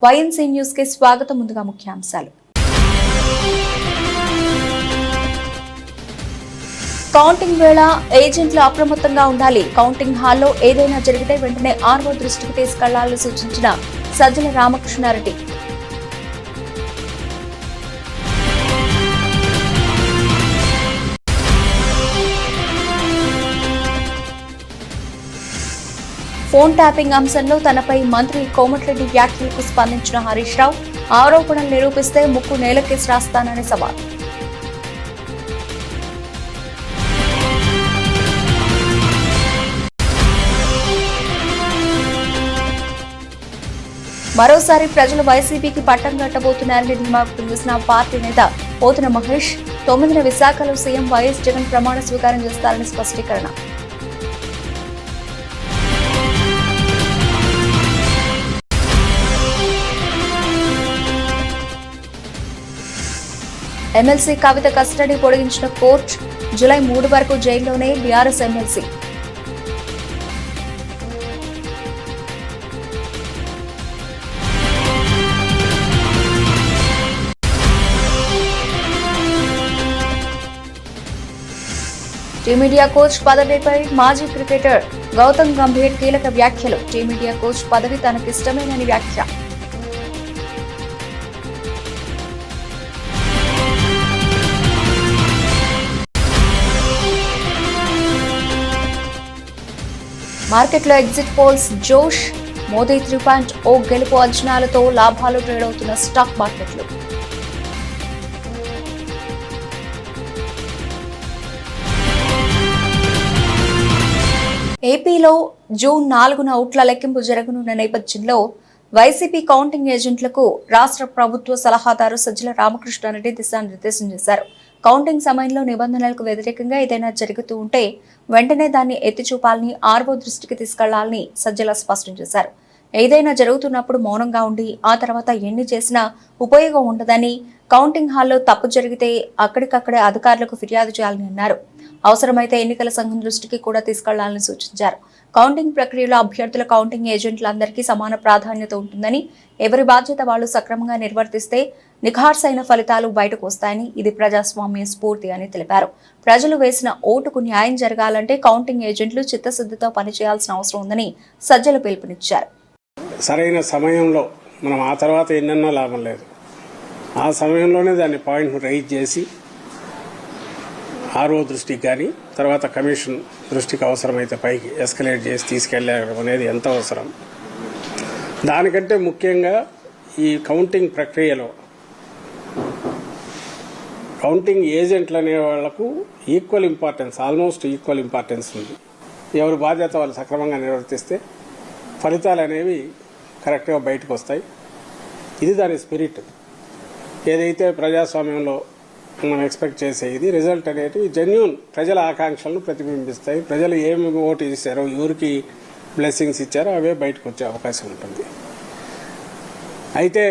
YNC news కి స్వాగతం. ముందుగా ముఖ్యాంశాలు. కౌంటింగ్ వేళ ఏజెంట్లు అప్రమత్తంగా ఉండాలి. కౌంటింగ్ హాల్లో ఏదైనా జరిగితే వెంటనే ఆర్ఓ దృష్టికి తీసుకెళ్లాలని సూచించిన సజ్జల రామకృష్ణారెడ్డి. ఫోన్ ట్యాపింగ్ అంశంలో తనపై మంత్రి కోమటిరెడ్డి వ్యాఖ్యలకు స్పందించిన హరీష్ రావు, ఆరోపణలు నిరూపిస్తే ముక్కు నేలకేసి రాస్తానని సవాల్. మరోసారి ప్రజలు వైసీపీకి పట్టం కట్టబోతున్నారని ధీమా వ్యక్తం చేసిన పార్టీ నేత పోతున మహేష్, 9న విశాఖలో సీఎం వైఎస్ జగన్ ప్రమాణ స్వీకారం చేస్తారని స్పష్టీకరణ. ఎమ్మెల్సీ కవిత కస్టడీ పొడిగించిన కోర్టు, జూలై 3 వరకు జైల్లోనే బీఆర్ఎస్ ఎమ్మెల్సీ. టీమిండియా కోచ్ పదవిపై మాజీ క్రికెటర్ గౌతమ్ గంభీర్ కీలక వ్యాఖ్యలు. టీమిండియా కోచ్ పదవి తనకిష్టమేనని వ్యాఖ్య. మార్కెట్లో ఎగ్జిట్ పోల్స్ జోష్, మోదీ 3.0 గెలుపు అంచనాలతో లాభాలు ట్రేడ్ అవుతున్న స్టాక్ మార్కెట్లు. ఏపీలో జూన్ 4న ఓట్ల లెక్కింపు జరగనున్న నేపథ్యంలో వైసీపీ కౌంటింగ్ ఏజెంట్లకు రాష్ట్ర ప్రభుత్వ సలహాదారు సజ్జల రామకృష్ణారెడ్డి దిశానిర్దేశం చేశారు. కౌంటింగ్ సమయంలో నిబంధనలకు వ్యతిరేకంగా ఏదైనా జరుగుతూ ఉంటే వెంటనే దాన్ని ఎత్తిచూపాలని, ఆర్ఓ దృష్టికి తీసుకెళ్లాలని సజ్జల స్పష్టం చేశారు. ఏదైనా జరుగుతున్నప్పుడు మౌనంగా ఉండి ఆ తర్వాత ఎన్ని చేసినా ఉపయోగం ఉండదని, కౌంటింగ్ హాల్లో తప్పు జరిగితే అక్కడికక్కడే అధికారులకు ఫిర్యాదు చేయాలని అన్నారు. అవసరమైతే ఎన్నికల సంఘం దృష్టికి కూడా తీసుకెళ్లాలని సూచించారు. కౌంటింగ్ ప్రక్రియలో అభ్యర్థుల కౌంటింగ్ ఏజెంట్లందరికీ సమాన ప్రాధాన్యత ఉంటుందని, ఎవరి బాధ్యత వాళ్లు సక్రమంగా నిర్వర్తిస్తే నిఖార్సైన ఫలితాలు బయటకు వస్తాయని, ఇది ప్రజాస్వామ్య స్ఫూర్తి అని తెలిపారు. ప్రజలు వేసిన ఓటుకు న్యాయం జరగాలంటే కౌంటింగ్ ఏజెంట్లు చిత్తశుద్ధితో పనిచేయాల్సిన అవసరం ఉందని సజ్జలు పిలుపునిచ్చారు. సరైన సమయంలో మనం ఆ తర్వాత ఎన్నన్నా లాభం లేదు. ఆ సమయంలోనే దాన్ని పాయింట్ రైజ్ చేసి ఆర్ఓ దృష్టికి కానీ తర్వాత కమిషన్ దృష్టికి అవసరమైతే పైకి ఎస్కలేట్ చేసి తీసుకెళ్ళడం అనేది ఎంత అవసరం. దానికంటే ముఖ్యంగా ఈ కౌంటింగ్ ప్రక్రియలో కౌంటింగ్ ఏజెంట్లు అనే వాళ్లకు ఆల్మోస్ట్ ఈక్వల్ ఇంపార్టెన్స్ ఉంది. ఎవరి బాధ్యత వాళ్ళు సక్రమంగా నిర్వర్తిస్తే ఫలితాలు అనేవి కరెక్ట్గా బయటకు వస్తాయి. ఇది దాని స్పిరిట్. ఏదైతే ప్రజాస్వామ్యంలో మనం ఎక్స్పెక్ట్ చేసేది రిజల్ట్ అనేది జెన్యూన్ ప్రజల ఆకాంక్షలను ప్రతిబింబిస్తాయి. ప్రజలు ఏమి ఓటు ఇస్తారో, ఎవరికి బ్లెస్సింగ్స్ ఇచ్చారో అవే బయటకు వచ్చే అవకాశం ఉంటుంది. అయితే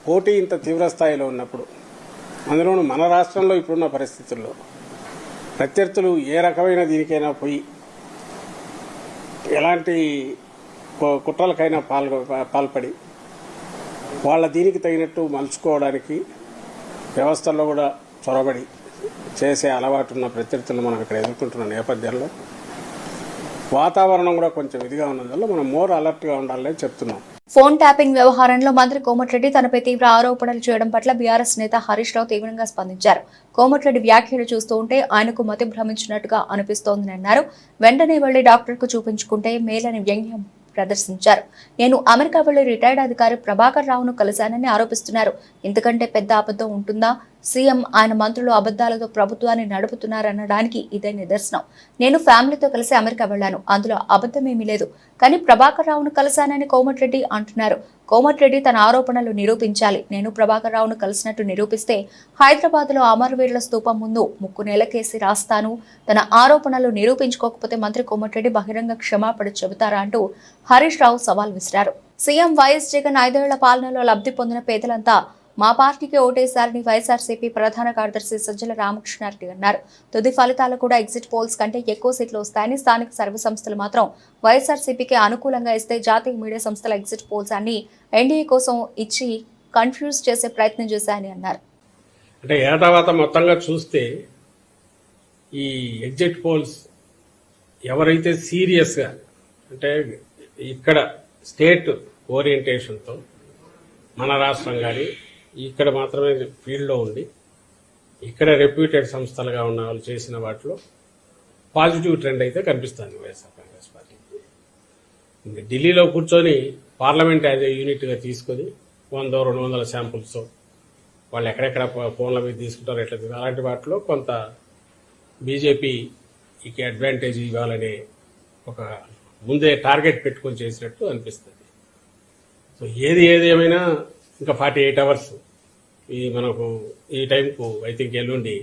పోటీ ఇంత తీవ్ర స్థాయిలో ఉన్నప్పుడు, అందులోనూ మన రాష్ట్రంలో ఇప్పుడున్న పరిస్థితుల్లో ప్రత్యర్థులు ఏ రకమైన దీనికైనా పోయి ఎలాంటి కుట్రలకైనా పాల్పడి వాళ్ళ దీనికి తగినట్టు మలుచుకోవడానికి వ్యవస్థల్లో కూడా చొరబడి చేసే అలవాటున్న ప్రత్యర్థులు మనం ఇక్కడ ఎదుర్కొంటున్న నేపథ్యంలో వాతావరణం కూడా కొంచెం ఇదిగా ఉన్నందువల్ల మనం మోర్ అలర్ట్గా ఉండాలని చెప్తున్నాం. ఫోన్ ట్యాపింగ్ వ్యవహారంలో మంత్రి కోమటిరెడ్డి తనపై తీవ్ర ఆరోపణలు చేయడం పట్ల బీఆర్ఎస్ నేత హరీష్ రావు తీవ్రంగా స్పందించారు. కోమటిరెడ్డి వ్యాఖ్యలు చూస్తూ ఉంటే ఆయనకు మతి భ్రమించినట్టుగా అనిపిస్తోందని అన్నారు. వెంటనే వెళ్లి డాక్టర్కు చూపించుకుంటే మేలని వ్యంగ్యం ప్రదర్శించారు. నేను అమెరికా వెళ్లి రిటైర్డ్ అధికారి ప్రభాకర్ రావును కలిశానని ఆరోపిస్తున్నారు. ఇంతకంటే పెద్ద అబద్ధం ఉంటుందా? సీఎం, ఆయన మంత్రులు అబద్దాలతో ప్రభుత్వాన్ని నడుపుతున్నారనడానికి ఇదే నిదర్శనం. నేను ఫ్యామిలీతో కలిసి అమెరికా వెళ్లాను, అందులో అబద్ధమేమీ లేదు. కానీ ప్రభాకర్ రావును కలిశానని కోమటిరెడ్డి అంటున్నారు. కోమటిరెడ్డి తన ఆరోపణలు నిరూపించాలి. నేను ప్రభాకర్ రావును కలిసినట్టు నిరూపిస్తే హైదరాబాద్ లో అమరవీరుల స్తూపం ముందు ముక్కు నేలకేసి రాస్తాను. తన ఆరోపణలు నిరూపించుకోకపోతే మంత్రి కోమటిరెడ్డి బహిరంగ క్షమాపణ చెబుతారా అంటూ హరీష్ రావు సవాల్ విసిరారు. సీఎం వైఎస్ జగన్ 5 ఏళ్ల పాలనలో లబ్ధి పొందిన పేదలంతా మా పార్టీకి ఓటేశారని వైఎస్ఆర్సీపీ ప్రధాన కార్యదర్శి సజ్జల రామకృష్ణారెడ్డి అన్నారు. తుది ఫలితాలు కూడా ఎగ్జిట్ పోల్స్ కంటే ఎక్కువ సీట్లు వస్తాయని, స్థానిక సర్వే సంస్థలు మాత్రం వైఎస్ఆర్సీపీకి అనుకూలంగా ఇస్తే జాతీయ మీడియా సంస్థల ఎగ్జిట్ పోల్స్ అన్ని ఎన్డీఏ కోసం ఇచ్చి కన్ఫ్యూజ్ చేసే ప్రయత్నం చేశాయని అన్నారు. అంటే ఏటావాత మొత్తంగా చూస్తే ఈ ఎగ్జిట్ పోల్స్ ఎవరైతే సీరియస్గా అంటే ఇక్కడ స్టేట్ ఓరియంటేషన్తో మన రాష్ట్రం కానీ ఇక్కడ మాత్రమే ఫీల్డ్లో ఉండి ఇక్కడ రెప్యూటెడ్ సంస్థలుగా ఉన్న వాళ్ళు చేసిన వాటిలో పాజిటివ్ ట్రెండ్ అయితే కనిపిస్తుంది వైఎస్ఆర్ కాంగ్రెస్ పార్టీ. ఇంకా ఢిల్లీలో కూర్చొని పార్లమెంట్ యాజ్ ఏ యూనిట్గా తీసుకొని 100-200 శాంపుల్స్ వాళ్ళు ఎక్కడెక్కడ ఫోన్ల మీద తీసుకుంటారో ఎట్లా అలాంటి వాటిలో కొంత బీజేపీకి అడ్వాంటేజ్ ఇవ్వాలనే ఒక ముందే టార్గెట్ పెట్టుకొని చేసినట్టు అనిపిస్తుంది. సో ఏది ఏమైనా ఇంకా 48 అవర్స్ మనకు ఈ టైంకు ఐ థింక్ ఎల్లుండి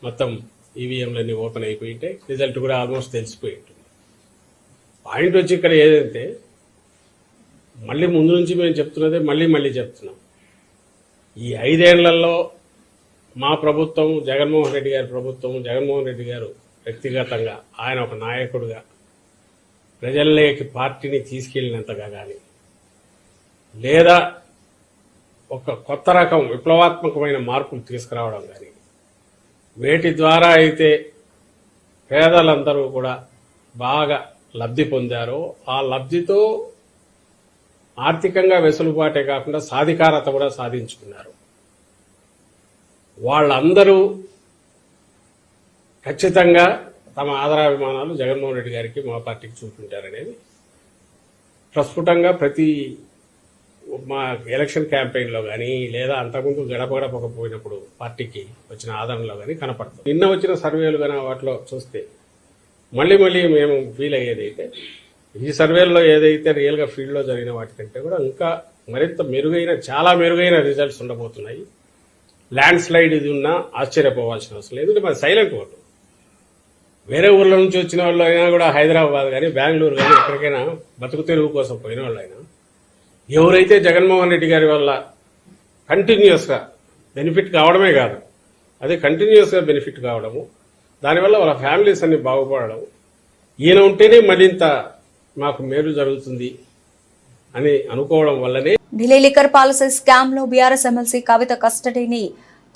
మొత్తం ఈవీఎంలన్నీ ఓపెన్ అయిపోయింటే రిజల్ట్ కూడా ఆల్మోస్ట్ తెలిసిపోయి ఉంటుంది. పాయింట్ వచ్చి ఇక్కడ ఏదంటే మళ్ళీ ముందు నుంచి మేము చెప్తున్నదే మళ్ళీ చెప్తున్నాం. ఈ 5 ఏళ్లలో మా ప్రభుత్వం, జగన్మోహన్ రెడ్డి గారి ప్రభుత్వం, జగన్మోహన్ రెడ్డి గారు వ్యక్తిగతంగా ఆయన ఒక నాయకుడిగా ప్రజల్లోకి పార్టీని తీసుకెళ్లినంతగా కానీ లేదా ఒక కొత్త రకం విప్లవాత్మకమైన మార్పులు తీసుకురావడం కానీ వేటి ద్వారా అయితే పేదలందరూ కూడా బాగా లబ్ధి పొందారో ఆ లబ్ధితో ఆర్థికంగా వెసులుబాటే కాకుండా సాధికారత కూడా సాధించుకున్నారు. వాళ్ళందరూ ఖచ్చితంగా తమ ఆదరాభిమానాలు జగన్మోహన్ రెడ్డి గారికి మా పార్టీకి చూపించారనేది ప్రస్ఫుటంగా ప్రతి మా ఎలక్షన్ క్యాంపెయిన్లో కానీ లేదా అంతకుముందు గడపకపోయినప్పుడు పార్టీకి వచ్చిన ఆదరణలో కానీ కనపడుతుంది. నిన్న వచ్చిన సర్వేలు కానీ వాటిలో చూస్తే మళ్ళీ మేము ఫీల్ అయ్యేదైతే ఈ సర్వేల్లో ఏదైతే రియల్గా ఫీల్డ్లో జరిగిన వాటికంటే కూడా ఇంకా మరింత చాలా మెరుగైన రిజల్ట్స్ ఉండబోతున్నాయి. ల్యాండ్ స్లైడ్ ఇది ఉన్నా ఆశ్చర్యపోవాల్సిన అవసరం లేదు. మరి సైలెంట్ ఓటు వేరే ఊర్ల నుంచి వచ్చిన వాళ్ళు అయినా కూడా హైదరాబాద్ కానీ బెంగళూరు కానీ ఎక్కడికైనా బతుకు తెరువు కోసం పోయిన వాళ్ళు అయినా ఎవరైతే జగన్మోహన్ రెడ్డి గారి వల్ల కంటిన్యూస్గా బెనిఫిట్ కావడమే కాదు అదే కంటిన్యూస్గా బెనిఫిట్ కావడము, దానివల్ల వాళ్ళ ఫ్యామిలీస్ అన్ని బాగుపడడం, ఈయన ఉంటేనే మరింత మాకు మేలు జరుగుతుంది అని అనుకోవడం వల్లనే ఢిల్లీ లిక్కర్ పాలసీ స్కామ్ లో బీఆర్ఎస్ ఎమ్మెల్సీ కవిత కస్టడీని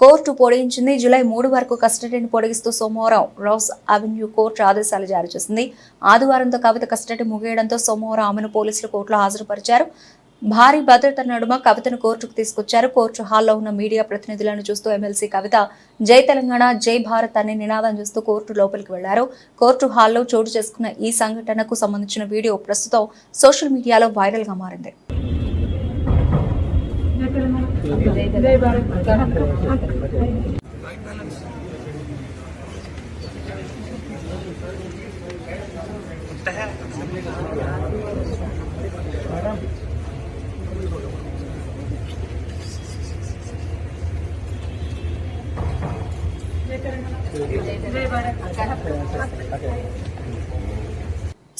కోర్టు పొడిగించింది. జూలై 3 వరకు కస్టడీని పొడిగిస్తూ సోమవారం రోజ్ అవెన్యూ కోర్టు ఆదేశాలు జారీ చేసింది. ఆదివారంతో కవిత కస్టడీ ముగియడంతో సోమవారం ఆమెను పోలీసులు కోర్టులో హాజరుపరిచారు. భారీ భద్రత నడుమ కవితను కోర్టుకు తీసుకొచ్చారు. కోర్టు హాల్లో ఉన్న మీడియా ప్రతినిధులను చూస్తూ ఎమ్మెల్సీ కవిత జై తెలంగాణ, జై భారత్ అనే నినాదం చేస్తూ కోర్టు లోపలికి వెళ్లారు. కోర్టు హాల్లో చోటు చేసుకున్న ఈ సంఘటనకు సంబంధించిన వీడియో ప్రస్తుతం సోషల్ మీడియాలో వైరల్ గా మారింది.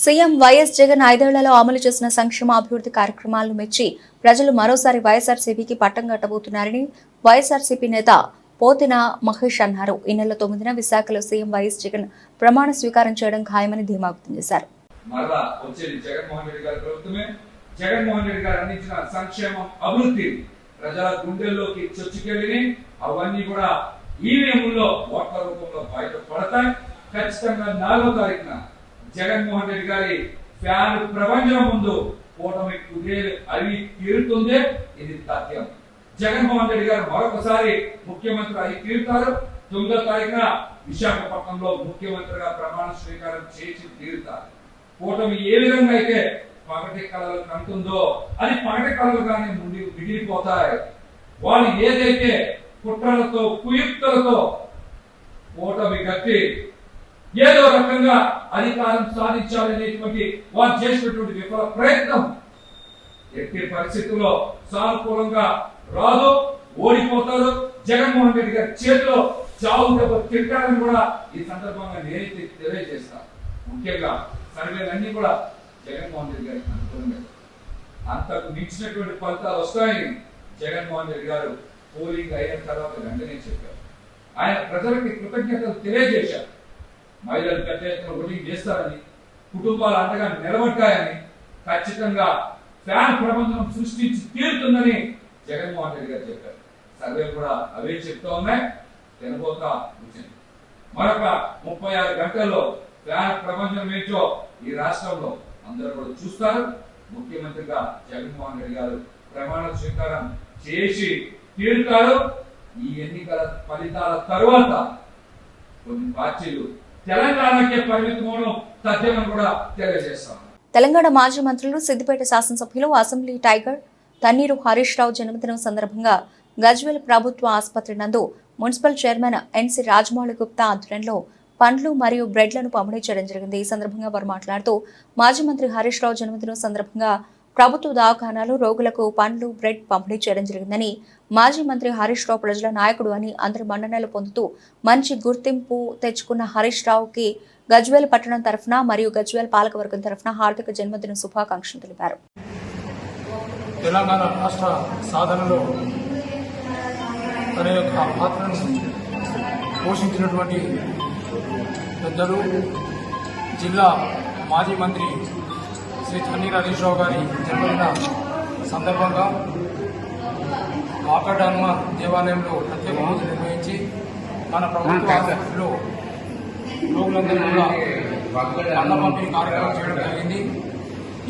సీఎం వైఎస్ జగన్ 5 ఏళ్లలో అమలు చేసిన సంక్షేమ అభివృద్ధి కార్యక్రమాలను మెచ్చి ప్రజలు మరోసారి వైఎస్ఆర్సీపీకి పట్టం కట్టబోతున్నారని వైఎస్ఆర్సీపీ నేత పోతిన మహేష్ అన్నారు. ఈ నెల 9న విశాఖలో సీఎం వైఎస్ జగన్ ప్రమాణ స్వీకారం చేయడం ఖాయమని ధీమా వ్యక్తం చేశారు. జగన్మోహన్ రెడ్డి గారు అందించిన సంక్షేమం, అభివృద్ధి ప్రజల గుండెల్లోకి చొచ్చుకెళ్ళి అవన్నీ కూడా ఈవీఎంలో ఓట్ల రూపంలో బయటపడతాయి. ఖచ్చితంగా 4వ తారీఖున జగన్మోహన్ రెడ్డి గారి ఫ్యాన్ ప్రపంచం ముందు కూటమి కుదేలు అవి తీరుతుంది. ఇది తథ్యం. జగన్మోహన్ రెడ్డి గారు మరొకసారి ముఖ్యమంత్రి అయి తీరుతారు. 9వ తారీఖున విశాఖపట్నంలో ముఖ్యమంత్రిగా ప్రమాణ స్వీకారం చేసి తీరుతారు. కూటమి ఏ విధంగా అయితే పగటి కళలు కంటుందో అది పగటి కళలుగానే మిగిలిపోతాయి. వాళ్ళు ఏదైతే కుట్రలతో కుయుక్తులతో కూటమి కట్టి ఏదో రకంగా అధికారం సాధించాలనేటువంటి వారు చేసినటువంటి విఫల ప్రయత్నం ఎట్టి పరిస్థితుల్లో సానుకూలంగా రాదు, ఓడిపోతారు. జగన్మోహన్ రెడ్డి గారి చేతిలో చావు దెబ్బ తింటారని కూడా ఈ సందర్భంగా నేనైతే తెలియజేస్తాను. ముఖ్యంగా సర్వేలన్నీ కూడా జగన్మోహన్ రెడ్డి గారికి అనుకూలంగా అంతకు మించినటువంటి ఫలితాలు వస్తాయని జగన్మోహన్ రెడ్డి గారు పోలింగ్ అయిన తర్వాత వెంటనే చెప్పారు. ఆయన ప్రజలకి కృతజ్ఞతలు తెలియజేశారు. మహిళలు పెద్ద ఎత్తున ఓటింగ్ చేస్తారని, కుటుంబాలు అండగా నిలబడతాయని, ఖచ్చితంగా ఫ్యాన్ ప్రబంధం సృష్టించి తీరుతుందని జగన్మోహన్ రెడ్డి గారు చెప్పారు. సర్వేలు కూడా అవే చెప్తా ఉన్నాయి. తినబోతా వచ్చింది. మరొక 36 గంటల్లో ఫ్యాన్ ప్రపంచం ఏంటో ఈ రాష్ట్రంలో అందరూ కూడా చూస్తారు. ముఖ్యమంత్రిగా జగన్మోహన్ రెడ్డి గారు ప్రమాణ స్వీకారం చేసి తీరుతారు. ఈ ఎన్నికల ఫలితాల తరువాత కొన్ని పార్టీలు తెలంగాణకే పరిమితమవడం తథ్యమని కూడా తెలియజేస్తాం. తెలంగాణ మాజీ మంత్రులు సిద్దిపేట శాసనసభ్యులు అసెంబ్లీ టైగర్ తన్నీరు హరీష్ రావు జన్మదినం సందర్భంగా గజ్వేల్ ప్రభుత్వ ఆసుపత్రి నందు మున్సిపల్ చైర్మన్ ఎన్సి రాజమౌళి గుప్తా ఆధ్వర్యంలో పండ్లు మరియు బ్రెడ్లను పంపిణీ చేయడం జరిగింది. ఈ సందర్భంగా వారు మాట్లాడుతూ మాజీ మంత్రి హరీష్ రావు జన్మదినం సందర్భంగా ప్రభుత్వ దవాఖానాలు రోగులకు పండ్లు బ్రెడ్ పంపిణీ చేయడం జరిగిందని, మాజీ మంత్రి హరీష్ రావు ప్రజల నాయకుడు అని అందరి మన్ననలు పొందుతూ మంచి గుర్తింపు తెచ్చుకున్న హరీష్ రావుకి గజ్వేల్ పట్టణం తరఫున మరియు గజ్వేల్ పాలకవర్గం తరఫున హార్దిక జన్మదిన శుభాకాంక్షలు తెలిపారు. తెలంగాణ రాష్ట్ర సాధనలో తన యొక్క పాత్రను పోషించినటువంటి పెద్దలు జిల్లా మాజీ మంత్రి శ్రీ తన్నీరు హరీష్ రావు గారి జన్మదిన సందర్భంగా కాకడ హనుమాన్ దేవాలయంలో ప్రత్యేక పూజ నిర్వహించి మన ప్రభుత్వ ఆసుపత్రిలో రోగులందరూ కూడా అన్న పంపిణీ కార్యక్రమం చేయడం జరిగింది.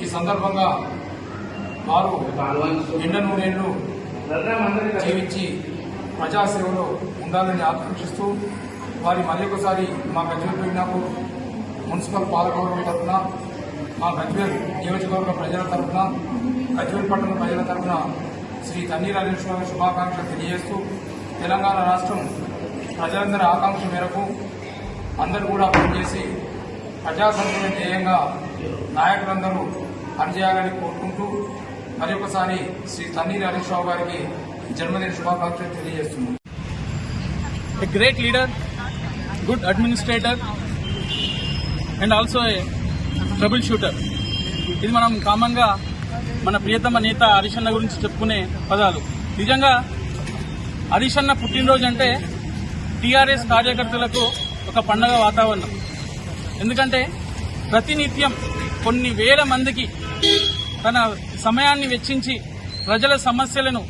ఈ సందర్భంగా వారు నిండా నూరేళ్లు జీవించి ప్రజాసేవలో ఉండాలని ఆకాంక్షిస్తూ వారి మళ్ళీ ఒకసారి మా గజ్వేల్ పెరిగినాపూర్ మున్సిపల్ పాలకవర్గం తరఫున, మా గజ్వేల్ నియోజకవర్గ ప్రజల తరఫున, గజ్వేల్ పట్టణ ప్రజల తరఫున శ్రీ తన్నీరు హరీష్ రావు శుభాకాంక్షలు తెలియజేస్తూ తెలంగాణ రాష్ట్రం ప్రజలందరి ఆకాంక్ష మేరకు అందరూ కూడా పనిచేసి ప్రజా సంక్షేమ ధ్యేయంగా నాయకులందరూ పనిచేయాలని కోరుకుంటూ మరి ఒకసారి శ్రీ తన్నీరు హరీష్ రావు గారికి జన్మదిన శుభాకాంక్షలు తెలియజేస్తున్నాం. A great leader, good administrator and also a troubleshooter. ఇది మనం కామన్గా మన ప్రియతమ నేత హరీష్ అన్న గురించి చెప్పుకునే పదాలు. నిజంగా హరీష్ అన్న పుట్టినరోజు అంటే టీఆర్ఎస్ కార్యకర్తలకు ఒక పండగ వాతావరణం. ఎందుకంటే ప్రతినిత్యం కొన్ని వేల మందికి తన సమయాన్ని వెచ్చించి ప్రజల సమస్యలను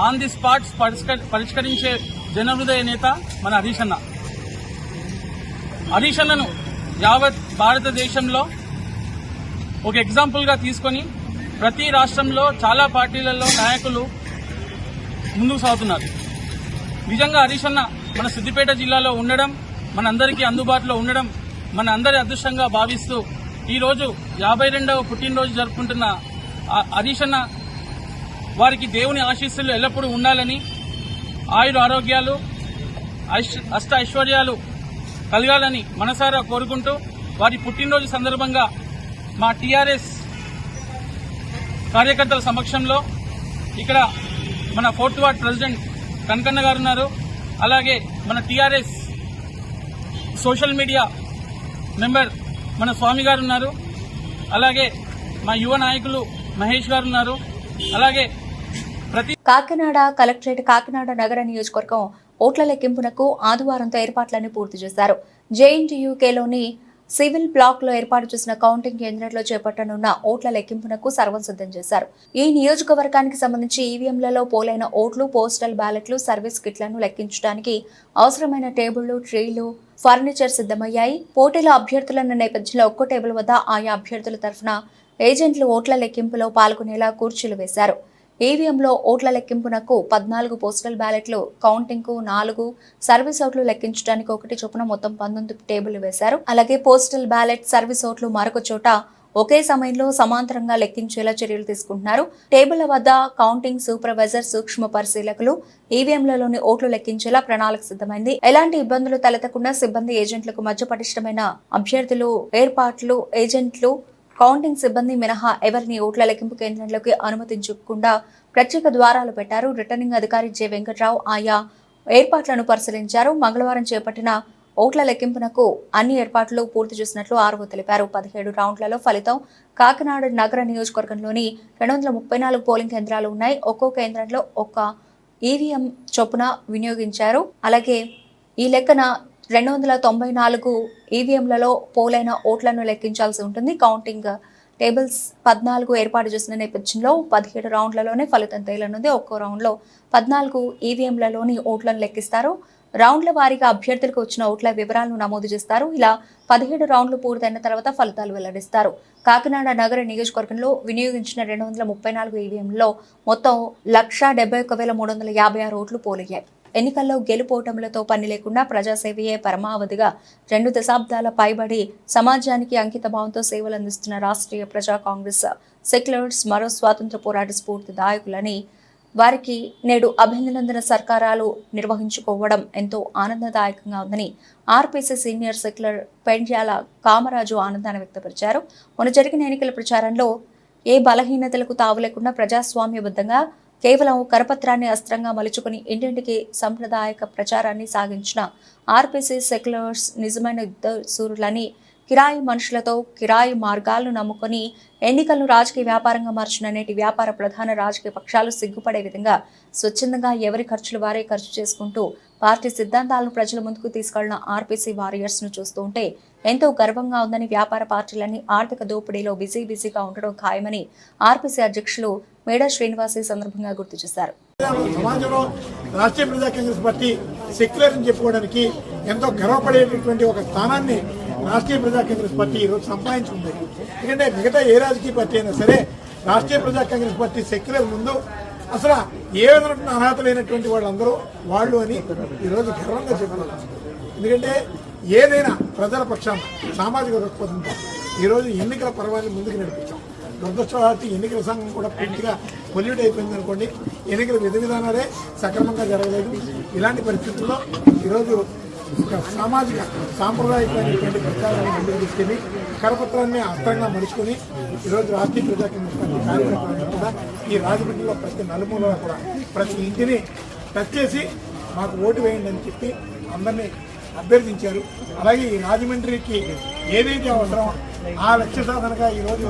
ఆన్ ది స్పాట్ పరిష్కరించే జనహృదయ నేత మన హరీష్ అన్న. హరీష్ అన్నను యావత్ భారతదేశంలో ఒక ఎగ్జాంపుల్గా తీసుకొని ప్రతి రాష్ట్రంలో చాలా పార్టీలలో నాయకులు ముందుకు సాగుతున్నారు. నిజంగా హరీష్ అన్న మన సిద్దిపేట జిల్లాలో ఉండడం, మనందరికీ అందుబాటులో ఉండడం మన అందరి అదృష్టంగా భావిస్తూ ఈరోజు 52వ పుట్టినరోజు జరుపుకుంటున్న హరీష్ అన్న వారికి దేవుని ఆశీస్సులు ఎల్లప్పుడూ ఉండాలని, ఆయుర ఆరోగ్యాలు అష్ట ఐశ్వర్యాలు కలగాలని మనసారా కోరుకుంటూ వారి పుట్టినరోజు సందర్భంగా మా టీఆర్ఎస్ కార్యకర్తల సమక్షంలో ఇక్కడ మన 4th వార్డ్ ప్రెసిడెంట్ కనకన్న గారు ఉన్నారు. అలాగే మన టీఆర్ఎస్ సోషల్ మీడియా మెంబర్ మన స్వామి గారు ఉన్నారు. అలాగే మా యువ నాయకులు మహేష్ గారు ఉన్నారు. అలాగే కాకినాడ కలెక్టరేట్ కాకినాడ నగర నియోజకవర్గం ఓట్ల లెక్కింపునకు ఆదివారంతో ఏర్పాట్లన్నీ పూర్తి చేశారు. జేఎన్టీయూకేలోని సివిల్ బ్లాక్ లో ఏర్పాటు చేసిన కౌంటింగ్ కేంద్రంలో చేపట్టనున్న ఓట్ల లెక్కింపునకు సర్వం సిద్ధం చేశారు. ఈ నియోజకవర్గానికి సంబంధించి ఈవీఎంలలో పోలైన ఓట్లు, పోస్టల్ బ్యాలెట్లు, సర్వీస్ కిట్లను లెక్కించడానికి అవసరమైన టేబుళ్లు, ట్రేలు, ఫర్నిచర్ సిద్ధమయ్యాయి. పోటీలో అభ్యర్థులున్న నేపథ్యంలో ఒక్కో టేబుల్ వద్ద ఆయా అభ్యర్థుల తరఫున ఏజెంట్లు ఓట్ల లెక్కింపులో పాల్గొనేలా కుర్చీలు వేశారు. ఈవీఎంలో ఓట్ల లెక్కింపునకు 14 పోస్టల్ బ్యాలెట్లు, కౌంటింగ్కు 4, సర్వీస్ ఓట్లు లెక్కించడానికి 1 చొప్పున మొత్తం 19 టేబుల్ వేశారు. అలాగే పోస్టల్ బ్యాలెట్, సర్వీస్ ఓట్లు మరొక చోట ఒకే సమయంలో సమాంతరంగా లెక్కించేలా చర్యలు తీసుకుంటున్నారు. టేబుళ్ల వద్ద కౌంటింగ్ సూపర్వైజర్, సూక్ష్మ పరిశీలకులు ఈవీఎంలలోని ఓట్లు లెక్కించేలా ప్రణాళిక సిద్ధమైంది. ఎలాంటి ఇబ్బందులు తలెత్తకుండా సిబ్బంది, ఏజెంట్లకు మధ్య పటిష్టమైన అభ్యర్థులు ఏర్పాట్లు, ఏజెంట్లు, కౌంటింగ్ సిబ్బంది మినహా ఎవరిని ఓట్ల లెక్కింపు కేంద్రంలోకి అనుమతించకుండా ప్రత్యేక ద్వారాలు పెట్టారు. రిటర్నింగ్ అధికారి జె వెంకట్రావు ఆయా ఏర్పాట్లను పరిశీలించారు. మంగళవారం చేపట్టిన ఓట్ల లెక్కింపునకు అన్ని ఏర్పాట్లు పూర్తి చేసినట్లు ఆర్వో తెలిపారు. 17 రౌండ్లలో ఫలితం కాకినాడ నగర నియోజకవర్గంలోని 234 పోలింగ్ కేంద్రాలు ఉన్నాయి. ఒక్కో కేంద్రంలో ఒక ఈవీఎం చొప్పున వినియోగించారు. అలాగే ఈ లెక్కన 294 ఈవీఎంలలో పోలైన ఓట్లను లెక్కించాల్సి ఉంటుంది. కౌంటింగ్ టేబుల్స్ 14 ఏర్పాటు చేసిన నేపథ్యంలో 17 రౌండ్లలోనే ఫలితం తేలనుంది. ఒక్కో రౌండ్లో 14 ఈవీఎంలలోని ఓట్లను లెక్కిస్తారు. రౌండ్ల వారీగా అభ్యర్థులకు వచ్చిన ఓట్ల వివరాలను నమోదు చేస్తారు. ఇలా 17 రౌండ్లు పూర్తయిన తర్వాత ఫలితాలు వెల్లడిస్తారు. కాకినాడ నగర నియోజకవర్గంలో వినియోగించిన 234 ఈవీఎంలలో మొత్తం 171,356 ఓట్లు పోలయ్యాయి. ఎన్నికల్లో గెలుపోటములతో పని లేకుండా ప్రజాసేవయే పరమావధిగా 2 దశాబ్దాల పైబడి సమాజానికి అంకిత భావంతో సేవలు అందిస్తున్న రాష్ట్రీయ ప్రజా కాంగ్రెస్ సెక్యులర్స్ మరో స్వాతంత్ర పోరాట స్ఫూర్తి దాయకులని వారికి నేడు అభినందన సత్కారాలు నిర్వహించుకోవడం ఎంతో ఆనందదాయకంగా ఉందని RPC senior secular Pendyala Kamaraju ఆనందాన్ని వ్యక్తపరిచారు. మొన్న జరిగిన ఎన్నికల ప్రచారంలో ఏ బలహీనతలకు తావు లేకుండా ప్రజాస్వామ్యబద్ధంగా కేవలం కరపత్రాన్ని అస్త్రంగా మలుచుకుని ఇంటింటికి సాంప్రదాయక ప్రచారాన్ని సాగించిన ఆర్పీసీ సెక్యులర్స్ నిజమైన యుద్ధ సూరులని కిరాయి మనుషులతో కిరాయి మార్గాలను నమ్ముకొని ఎన్నికలను రాజకీయ వ్యాపారంగా మార్చిన నేటి వ్యాపార ప్రధాన రాజకీయ పక్షాలు సిగ్గుపడే విధంగా స్వచ్ఛందంగా ఎవరి ఖర్చులు వారే ఖర్చు చేసుకుంటూ పార్టీ సిద్ధాంతాలను ప్రజల ముందుకు తీసుకెళ్లిన ఆర్పీసీ వారియర్స్ ను చూస్తూ ఉంటే ఎంతో గర్వంగా ఉందని, వ్యాపార పార్టీలన్నీ ఆర్థిక దోపిడీలో బిజీగా ఉండడం ఖాయమని ఆర్పీసీ అధ్యక్షులు మేడా శ్రీనివాస్ ఈ సందర్భంగా గుర్తు చేశారు. సమాజంలో రాష్ట్రీయ ప్రజా కాంగ్రెస్ పార్టీ సెక్యులర్ అని చెప్పుకోవడానికి ఎంతో గర్వపడేటటువంటి ఒక స్థానాన్ని రాష్ట్రీయ ప్రజా కాంగ్రెస్ పార్టీ ఈరోజు సంపాదించుకుంది. ఎందుకంటే మిగతా ఏ రాజకీయ పార్టీ అయినా సరే రాష్ట్రీయ ప్రజా కాంగ్రెస్ పార్టీ సెక్యులర్ ముందు అసలు ఏ విధమైన అర్హత లేనటువంటి వాళ్ళందరూ వాళ్ళు అని ఈరోజు గర్వంగా చెప్పుకోవాలి. ఎందుకంటే ఏదైనా ప్రజల పక్షాన సామాజిక దృక్పథంతో ఈరోజు ఎన్నికల పర్వాన్ని ముందుకు నడిపించాం. దురదృష్టవశాత్తు ఎన్నికల సంఘం కూడా పూర్తిగా పొల్యూట్ అయిపోయింది అనుకోండి. ఎన్నికల విధి విధానాలే సక్రమంగా జరగలేదు. ఇలాంటి పరిస్థితుల్లో ఈరోజు ఒక సామాజిక సాంప్రదాయకమైనటువంటి ప్రచారాన్ని ముందుకు తీసుకెళ్లి కరపత్రాన్ని అస్త్రంగా మలుచుకొని ఈరోజు రాష్ట్రీయ ప్రజా కాంగ్రెస్ పార్టీ కార్యకర్తలను కూడా ఈ రాజమండ్రిలో ప్రతి నలుమూలలో కూడా ప్రతి ఇంటిని టచ్ చేసి మాకు ఓటు వేయండి అని చెప్పి అందరినీ అభ్యర్థించారు. అలాగే ఈ రాజమండ్రికి ఏదైతే అవసరమో ఆ లక్ష్య సాధనగా ఈరోజు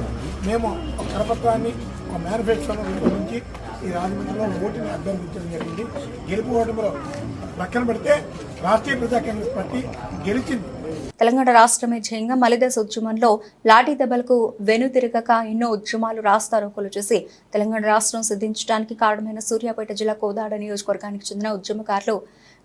మేము ఒక కరపత్రాన్ని ఒక మేనిఫెస్టోను రూపొందించి ఈ రాజమండ్రిలో ఓటుని అభ్యర్థించడం జరిగింది. గెలుపు ఓటమిలో పక్కన పెడితే రాష్ట్రీయ ప్రజా కాంగ్రెస్ పార్టీ గెలిచింది. తెలంగాణ రాష్ట్రమే ధ్యేయంగా మలిదశ ఉద్యమంలో లాఠీ దెబ్బలకు వెనుతిరగక ఎన్నో ఉద్యమాలు రాస్తారోకోలు చేసి తెలంగాణ రాష్ట్రం సిద్ధించడానికి కారణమైన సూర్యాపేట జిల్లా కోదాడ నియోజకవర్గానికి చెందిన ఉద్యమకారులు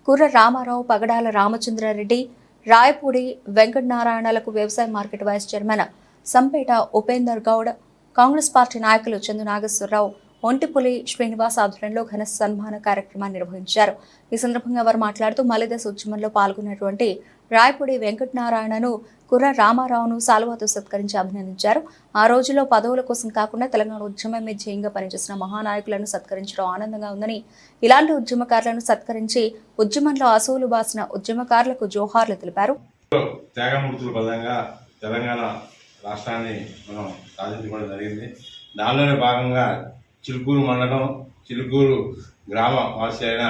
కుర్ర రామారావు, పగడాల రామచంద్రారెడ్డి, రాయపూడి వెంకటనారాయణలకు వ్యవసాయ market vice chairman Sampeta Upender Goud, Congress party నాయకులు చందు నాగేశ్వరరావు, ఒంటిపులి శ్రీనివాస్ ఆధ్వర్యంలో ఘన సన్మాన కార్యక్రమాన్ని నిర్వహించారు. ఈ సందర్భంగా వారు మాట్లాడుతూ మలిదశ ఉద్యమంలో పాల్గొన్నటువంటి రాయపూడి వెంకటనారాయణను, కుర్ర రామారావును సాల్వాతో సత్కరించి అభినందించారు. ఆ రోజుల్లో పదవుల కోసం కాకుండా తెలంగాణ ఉద్యమమే ధ్యేయంగా పనిచేసిన మహానాయకులను సత్కరించడం ఆనందంగా ఉందని, ఇలాంటి ఉద్యమకారులను సత్కరించి ఉద్యమంలో అసూలు బాసిన ఉద్యమకారులకు జోహార్లు తెలిపారు. త్యాగమూర్తుల పదంగా తెలంగాణ రాష్ట్రాన్ని మనం సాధించుకోవడం జరిగింది. దానిలోనే భాగంగా చిలుకూరు మండలం, చిలుకూరు గ్రామ వాసి అయిన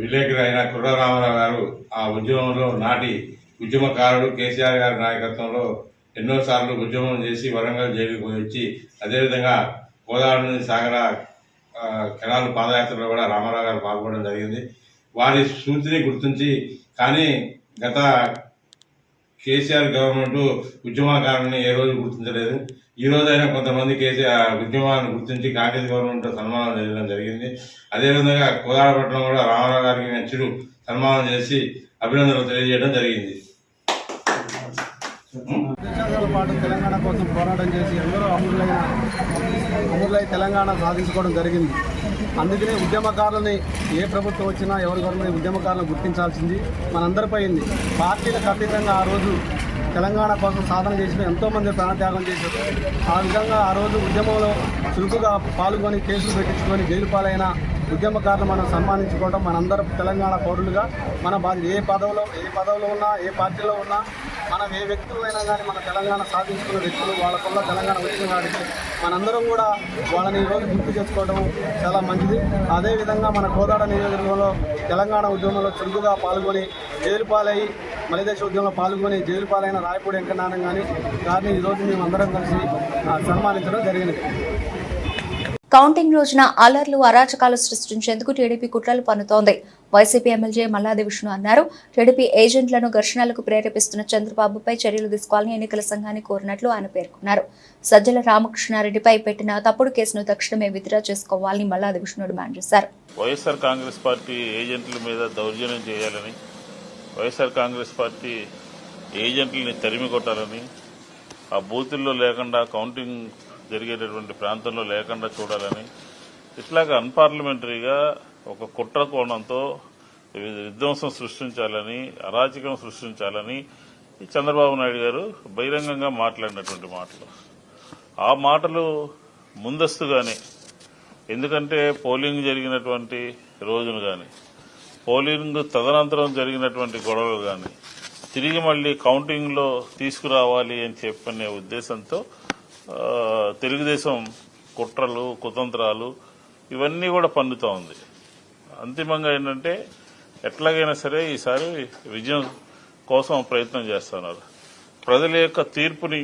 విలేకరు అయిన కుర్ర రామారావు గారు ఆ ఉద్యమంలో నాటి ఉద్యమకారుడు కేసీఆర్ గారి నాయకత్వంలో ఎన్నోసార్లు ఉద్యమం చేసి వరంగల్ జైలుకు పోయి వచ్చి, అదేవిధంగా కోదాడ నుంచి సాగర కెనాల్ పాదయాత్రలో కూడా రామారావు గారు పాల్గొనడం జరిగింది. వారి స్ఫూర్తిని గుర్తించి, కానీ గత కేసీఆర్ గవర్నమెంట్ ఉద్యమకారుని ఏ రోజు గుర్తించలేదు. ఈ రోజైనా కొంతమంది కేసీఆర్ ఉద్యమాన్ని గుర్తించి కాంగ్రెస్ గవర్నమెంట్ సన్మానం చేయడం జరిగింది. అదేవిధంగా కోదాడపట్నం కూడా రామారావు గారికి చిరు సన్మానం చేసి అభినందనలు తెలియజేయడం జరిగింది. దశాబ్దాల పాటు తెలంగాణ కోసం పోరాటం చేసి ఎందరో అమరులై తెలంగాణ సాధించుకోవడం జరిగింది. అందుకనే ఉద్యమకారులని ఏ ప్రభుత్వం వచ్చినా ఎవరి గవర్నమెంట్ ఉద్యమకారులను గుర్తించాల్సింది మనందరిపై ఉంది. పార్టీలకు అతీతంగా ఆ రోజు తెలంగాణ కోసం సాధన చేసిన ఎంతోమంది ప్రాణత్యాగం చేశారు. ఆ విధంగా ఆ రోజు ఉద్యమంలో చురుకుగా పాల్గొని కేసులు పెట్టించుకొని జైలు పాలైన ఉద్యమకారులు మనం సన్మానించుకోవడం మనందరం తెలంగాణ పౌరులుగా మన బాధ్యత. ఏ పదవిలో ఉన్నా, ఏ పార్టీలో ఉన్నా, మనం ఏ వ్యక్తులైనా కానీ మన తెలంగాణ సాధించుకున్న వ్యక్తులు వాళ్ళ వల్ల తెలంగాణ వచ్చిన వాడికి మనందరం కూడా వాళ్ళని ఈరోజు గుర్తు చేసుకోవడం చాలా మంచిది. అదేవిధంగా మన కోదాడ నియోజకవర్గంలో తెలంగాణ ఉద్యమంలో చురుకుగా పాల్గొని జైలు పాలయ్యి మలిదశ ఉద్యమంలో పాల్గొని జైలు పాలైన రాయపూడి వెంకటనారాయణ గారిని ఈరోజు మేము అందరం కలిసి సన్మానించడం జరిగినది. కౌంటింగ్ రోజున అల్లర్లు అరాచకాలు సృష్టించేందుకు టీడీపీ కుట్రలు పన్నుతోంది. వైసీపీ ఎమ్మెల్యే మల్లాది విష్ణు అన్నారు. టీడీపీ ఏజెంట్లను ఘర్షణలకు ప్రేరేపిస్తున్న చంద్రబాబుపై చర్యలు తీసుకోవాలని ఎన్నికల సంఘాన్ని కోరినట్లు ఆయన పేర్కొన్నారు. సజ్జల రామకృష్ణారెడ్డిపై పెట్టిన తప్పుడు కేసును తక్షణమే విత్డ్రా చేసుకోవాలని మల్లాది విష్ణు డిమాండ్ చేశారు. వైఎస్ఆర్ కాంగ్రెస్ పార్టీ ఏజెంట్ల మీద దౌర్జన్యం చేయాలని, వైఎస్ఆర్ కాంగ్రెస్ పార్టీ ఏజెంట్లని తరిమి కొట్టాలని, ఆ బూతుల్లో లేకుండా కౌంటింగ్ జరిగేటటువంటి ప్రాంతంలో లేకుండా చూడాలని, ఇట్లాగా అన్పార్లమెంటరీగా ఒక కుట్ర కోణంతో విధ్వంసం సృష్టించాలని, అరాచకం సృష్టించాలని చంద్రబాబు నాయుడు గారు బహిరంగంగా మాట్లాడినటువంటి మాటలు. ఆ మాటలు ముందస్తుగానే, ఎందుకంటే పోలింగ్ జరిగినటువంటి రోజును కానీ, పోలింగ్ తదనంతరం జరిగినటువంటి గొడవలు కానీ తిరిగి మళ్లీ కౌంటింగ్లో తీసుకురావాలి అని చెప్పనే ఉద్దేశంతో తెలుగుదేశం కుట్రలు, కుతంత్రాలు ఇవన్నీ కూడా పన్నుతూ ఉంది. అంతిమంగా ఏంటంటే ఎట్లాగైనా సరే ఈసారి విజయం కోసం ప్రయత్నం చేస్తున్నారు. ప్రజల యొక్క తీర్పుని,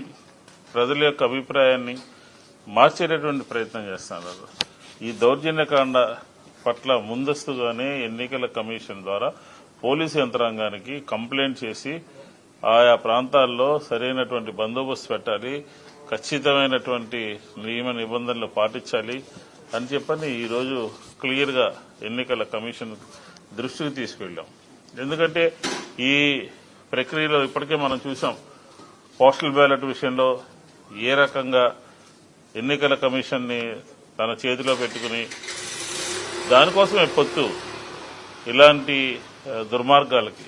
ప్రజల యొక్క అభిప్రాయాన్ని మార్చేటటువంటి ప్రయత్నం చేస్తున్నారు. ఈ దౌర్జన్యకాండ పట్ల ముందస్తుగానే ఎన్నికల కమిషన్ ద్వారా పోలీసు యంత్రాంగానికి కంప్లైంట్ చేసి ఆయా ప్రాంతాల్లో సరైనటువంటి బందోబస్తు పెట్టాలి, ఖచ్చితమైనటువంటి నియమ నిబంధనలు పాటించాలి అని చెప్పని ఈరోజు క్లియర్గా ఎన్నికల కమిషన్ దృష్టికి తీసుకెళ్లాం. ఎందుకంటే ఈ ప్రక్రియలో ఇప్పటికే మనం చూసాం, పోస్టల్ బ్యాలెట్ విషయంలో ఏ రకంగా ఎన్నికల కమిషన్ని తన చేతిలో పెట్టుకుని దానికోసమే పొత్తు ఇలాంటి దుర్మార్గాలకి,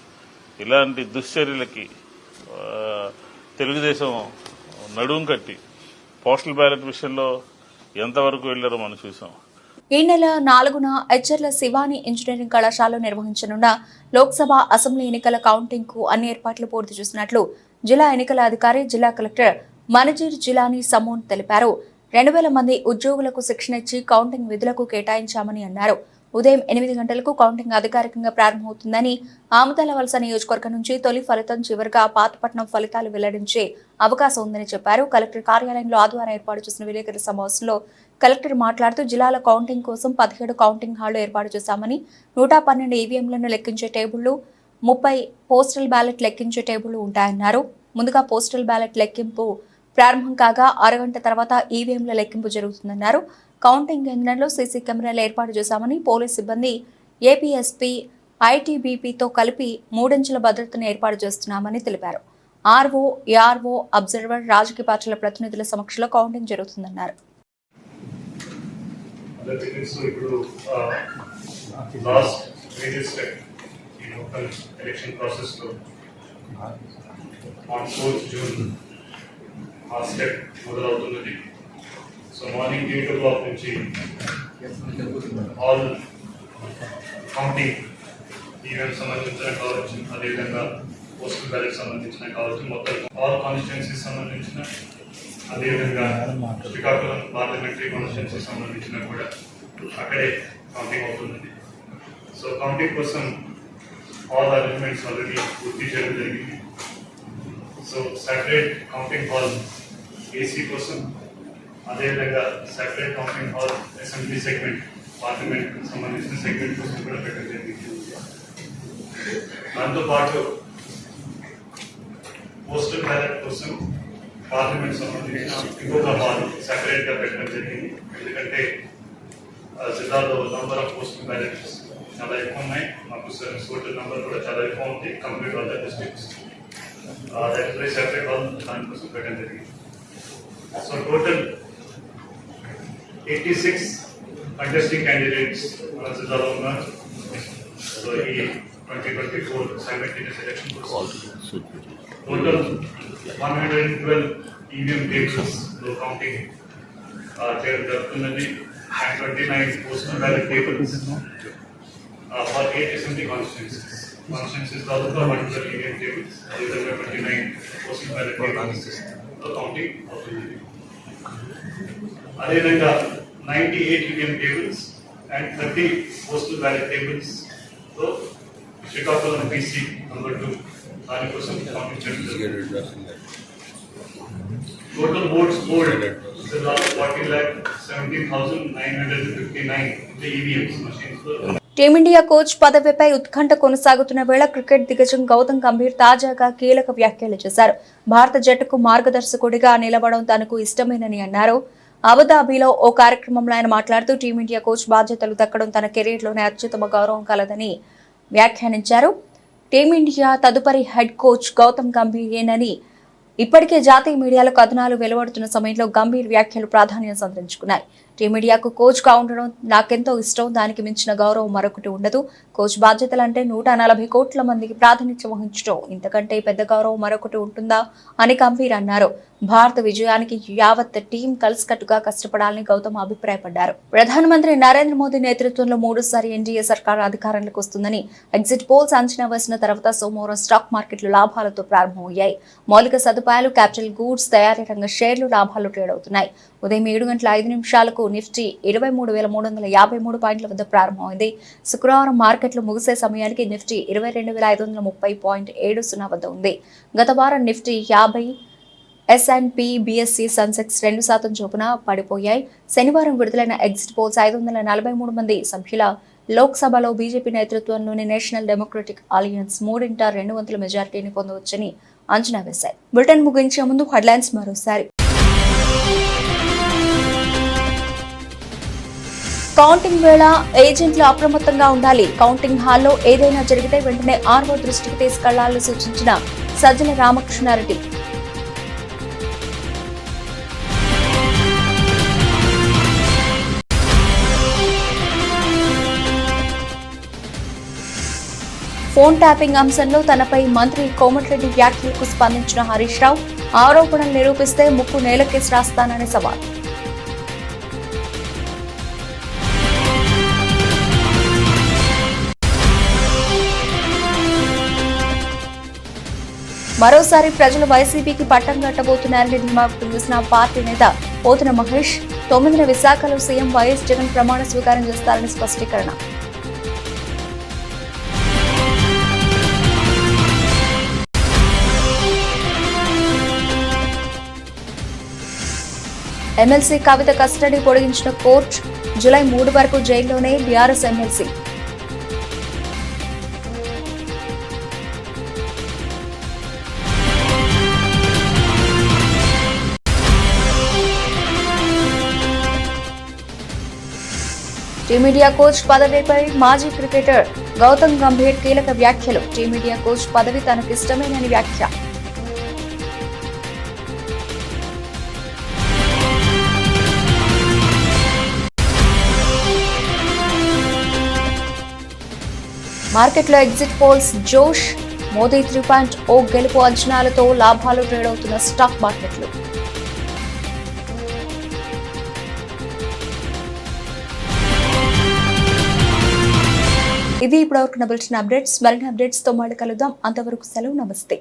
ఇలాంటి దుశ్చర్యలకి తెలుగుదేశం నడుం కట్టి పోస్టల్ బ్యాలెట్ విషయంలో ఎంతవరకు వెళ్లారో మనం చూసాం. ఈ నెల 4న ఎచ్చర్ల శివాని ఇంజనీరింగ్ కళాశాలలో నిర్వహించనున్న లోక్సభ, అసెంబ్లీ ఎన్నికల కౌంటింగ్ కు అన్ని ఏర్పాట్లు పూర్తి చేసినట్లు జిల్లా ఎన్నికల అధికారి, జిల్లా కలెక్టర్ మనజీర్ జిలానీ సమూన్ తెలిపారు. 2000 మంది ఉద్యోగులకు శిక్షణ ఇచ్చి కౌంటింగ్ విధులకు కేటాయించామని అన్నారు. ఉదయం 8 గంటలకు కౌంటింగ్ అధికారికంగా ప్రారంభమవుతుందని, ఆముదాల వలస నియోజకవర్గం నుంచి తొలి ఫలితం చివరిగా పాతపట్నం ఫలితాలు వెల్లడించే అవకాశం ఉందని చెప్పారు. కలెక్టర్ కార్యాలయంలో ఆదివారం ఏర్పాటు చేసిన విలేకరుల సమావేశంలో కలెక్టర్ మాట్లాడుతూ జిల్లాల కౌంటింగ్ కోసం 17 కౌంటింగ్ హాళ్లు ఏర్పాటు చేశామని, 112 ఈవీఎంలను లెక్కించే టేబుళ్లు, 30 పోస్టల్ బ్యాలెట్ లెక్కించే టేబుళ్లు ఉంటాయన్నారు. ముందుగా పోస్టల్ బ్యాలెట్ లెక్కింపు ప్రారంభం కాగా అరగంట తర్వాత ఈవీఎంల లెక్కింపు జరుగుతుందన్నారు. కౌంటింగ్ కేంద్రంలో సీసీ కెమెరాలు ఏర్పాటు చేశామని, పోలీస్ సిబ్బంది, ఏపీఎస్పీ, ఐటీబీపీతో కలిపి 3 అంచెల భద్రతను ఏర్పాటు చేస్తున్నామని తెలిపారు. ఆర్ఓ, ఏఆర్ఓ, అబ్జర్వర్, రాజకీయ పార్టీల ప్రతినిధుల సమక్షంలో కౌంటింగ్ జరుగుతుందన్నారు. ఆ స్టెప్ మొదలవుతున్నది. సో మార్నింగ్ 8 o'clock నుంచి ఆల్ కౌంటింగ్ ఈవెంట్ సంబంధించిన కావచ్చు, అదేవిధంగా పోస్టల్ బ్యాలెట్ సంబంధించిన కావచ్చు, మొత్తం ఆల్ కాన్స్టిట్యున్సీస్ సంబంధించిన, అదేవిధంగా శ్రీకాకుళం పార్లమెంటరీ కాన్స్టిట్యున్సీ సంబంధించిన కూడా అక్కడే కౌంటింగ్ అవుతున్నది. సో కౌంటింగ్ కోసం ఆల్ అరేంజ్మెంట్స్ ఆల్రెడీ పూర్తి చేయడం జరిగింది. So separate counting hall AC కోసం, అదేవిధంగా separate counting hall assembly segment, parliament సంబంధించిన సెగ్మెంట్ కోసం కూడా పెట్టడం జరిగింది. దాంతోపాటు పోస్టల్ బ్యాలెట్ కోసం పార్లమెంట్ సంబంధించిన ఇంకొక హాల్ సెపరేట్గా పెట్టడం జరిగింది. ఎందుకంటే జిల్లాలో నంబర్ ఆఫ్ పోస్టల్ బ్యాలెట్స్ చాలా ఎక్కువ ఉన్నాయి, మాకు టోటల్ నంబర్ కూడా చాలా ఎక్కువ ఉంది complete all the districts. That is very separate all దానికోసం పెట్టడం జరిగింది. సో టోటల్ 86 కంటెస్టింగ్ క్యాండిడేట్స్ మన జిల్లాలో ఉన్నారు. సో ఈ 2024 సైమల్టేనియస్ ఎలక్షన్ కోసం టోటల్ 112 ఈవీఎం టేబుల్స్ లో కౌంటింగ్ చేయడం జరుగుతున్నది. And 29 postal ballot tables for 8 assembly constituencies. Constituencies also 112 EVM tables, 29 postal ballot tables, so counting అవుతుంది. అదేవిధంగా 98 EVM tables and 30 postal ballot tables, so Srikakulam PC number 2 దానికోసం counting జరుగుతుంది. Total votes polled So last 40,70,959 the EVMs machines were. Team India coach పదవిపై ఉత్కంఠ కొనసాగుతున్న వేళ cricket దిగ్గజం గౌతమ్ గంభీర్ తాజాగా కీలక వ్యాఖ్యలు చేశారు. భారత జట్టుకు మార్గదర్శకుడిగా నిలవడం తనకు ఇష్టమేనని అన్నారు. అబుదాబిలో ఓ కార్యక్రమంలో ఆయన మాట్లాడుతూ టీమిండియా కోచ్ బాధ్యతలు దక్కడం తన కెరీర్లోనే అత్యుత్తమ గౌరవం కలదని వ్యాఖ్యానించారు. టీమిండియా తదుపరి హెడ్ కోచ్ గౌతమ్ గంభీరేనని ఇప్పటికే జాతీయ మీడియాలో కథనాలు వెలువడుతున్న సమయంలో గంభీర్ వ్యాఖ్యలు ప్రాధాన్యం సంతరించుకున్నాయి. టీమిండియాకు కోచ్ గా ఉండడం నాకెంతో ఇష్టం, దానికి మించిన గౌరవం మరొకటి ఉండదు. కోచ్ బాధ్యతలంటే 140 కోట్ల మందికి ప్రాతినిధ్యం వహించడం, ఇంతకంటే పెద్ద గౌరవం మరొకటి ఉంటుందా అని గంభీర్ అన్నారు. భారత విజయానికి యావత్ టీం కలిసికట్టుగా కష్టపడాలని గౌతమ్ అభిప్రాయపడ్డారు. ప్రధానమంత్రి నరేంద్ర మోదీ నేతృత్వంలో 3సారి ఎన్డీఏ సర్కార్ అధికారంలోకి వస్తుందని ఎగ్జిట్ పోల్స్ అంచనా వేసిన తర్వాత సోమవారం స్టాక్ మార్కెట్లు లాభాలతో ప్రారంభమయ్యాయి. మౌలిక సదుపాయాలు, క్యాపిటల్ గూడ్స్ తయారీ రంగ షేర్లు లాభాలు ట్రేడ్ అవుతున్నాయి. ఉదయం 7:05 నిఫ్టీ 23,353 పాయింట్ల వద్ద ప్రారంభమైంది. శుక్రవారం మార్కెట్లు ముగిసే సమయానికి నిఫ్టీ 22,530.70 వద్ద ఉంది. గత వారం నిఫ్టీ 50, S&P, BSE, సెన్సెక్స్ 2% చొప్పున పడిపోయాయి. శనివారం విడుదలైన ఎగ్జిట్ పోల్స్ 543 మంది సభ్యుల లోక్సభలో బీజేపీ నేతృత్వంలోని నేషనల్ డెమోక్రటిక్ అలయన్స్ 3/200 మెజారిటీని పొందవచ్చని అంచనా వేశాయి. బులెటిన్ ముగించే ముందు హెడ్లైన్స్ మరోసారి. కౌంటింగ్ వేళ ఏజెంట్లు అప్రమత్తంగా ఉండాలి. కౌంటింగ్ హాల్లో ఏదైనా జరిగితే వెంటనే ఆర్ఓ దృష్టికి తీసుకెళ్లాలని సూచించిన సజ్జల రామకృష్ణారెడ్డి. ఫోన్ ట్యాపింగ్ అంశంలో తనపై మంత్రి కోమటిరెడ్డి వ్యాఖ్యలకు స్పందించిన హరీష్ రావు, ఆరోపణలు నిరూపిస్తే ముక్కు నేలకేసి రాస్తానని సవాల్. మరోసారి ప్రజలు వైసీపీకి పట్టం కట్టబోతున్నారని ధీమా వ్యక్తం చేసిన పార్టీ నేత పోతున మహేష్, 9న విశాఖలో సీఎం వైఎస్ జగన్ ప్రమాణ స్వీకారం చేస్తారని స్పష్టీకరణ. ఎమ్మెల్సీ కవిత కస్టడీ పొడిగించిన కోర్టు, జూలై 3 వరకు జైల్లోనే బీఆర్ఎస్ ఎమ్మెల్సీ. టీమిండియా కోచ్ పదవిపై మాజీ క్రికెటర్ గౌతమ్ గంభీర్ కీలక వ్యాఖ్యలు. టీమిండియా కోచ్ పదవి తనకిష్టమేనని వ్యాఖ్య. మార్కెట్లో ఎగ్జిట్ పోల్స్ జోష్, మోదీ 3.0 గెలుపు అంచనాలతో లాభాలు ట్రేడ్ అవుతున్న స్టాక్ మార్కెట్లు. ఇది ఇప్పటివరకు బులెటిన్ అప్డేట్స్. మరిన్ని అప్డేట్స్ తో మళ్ళీ కలుద్దాం. అంతవరకు సెలవు, నమస్తే.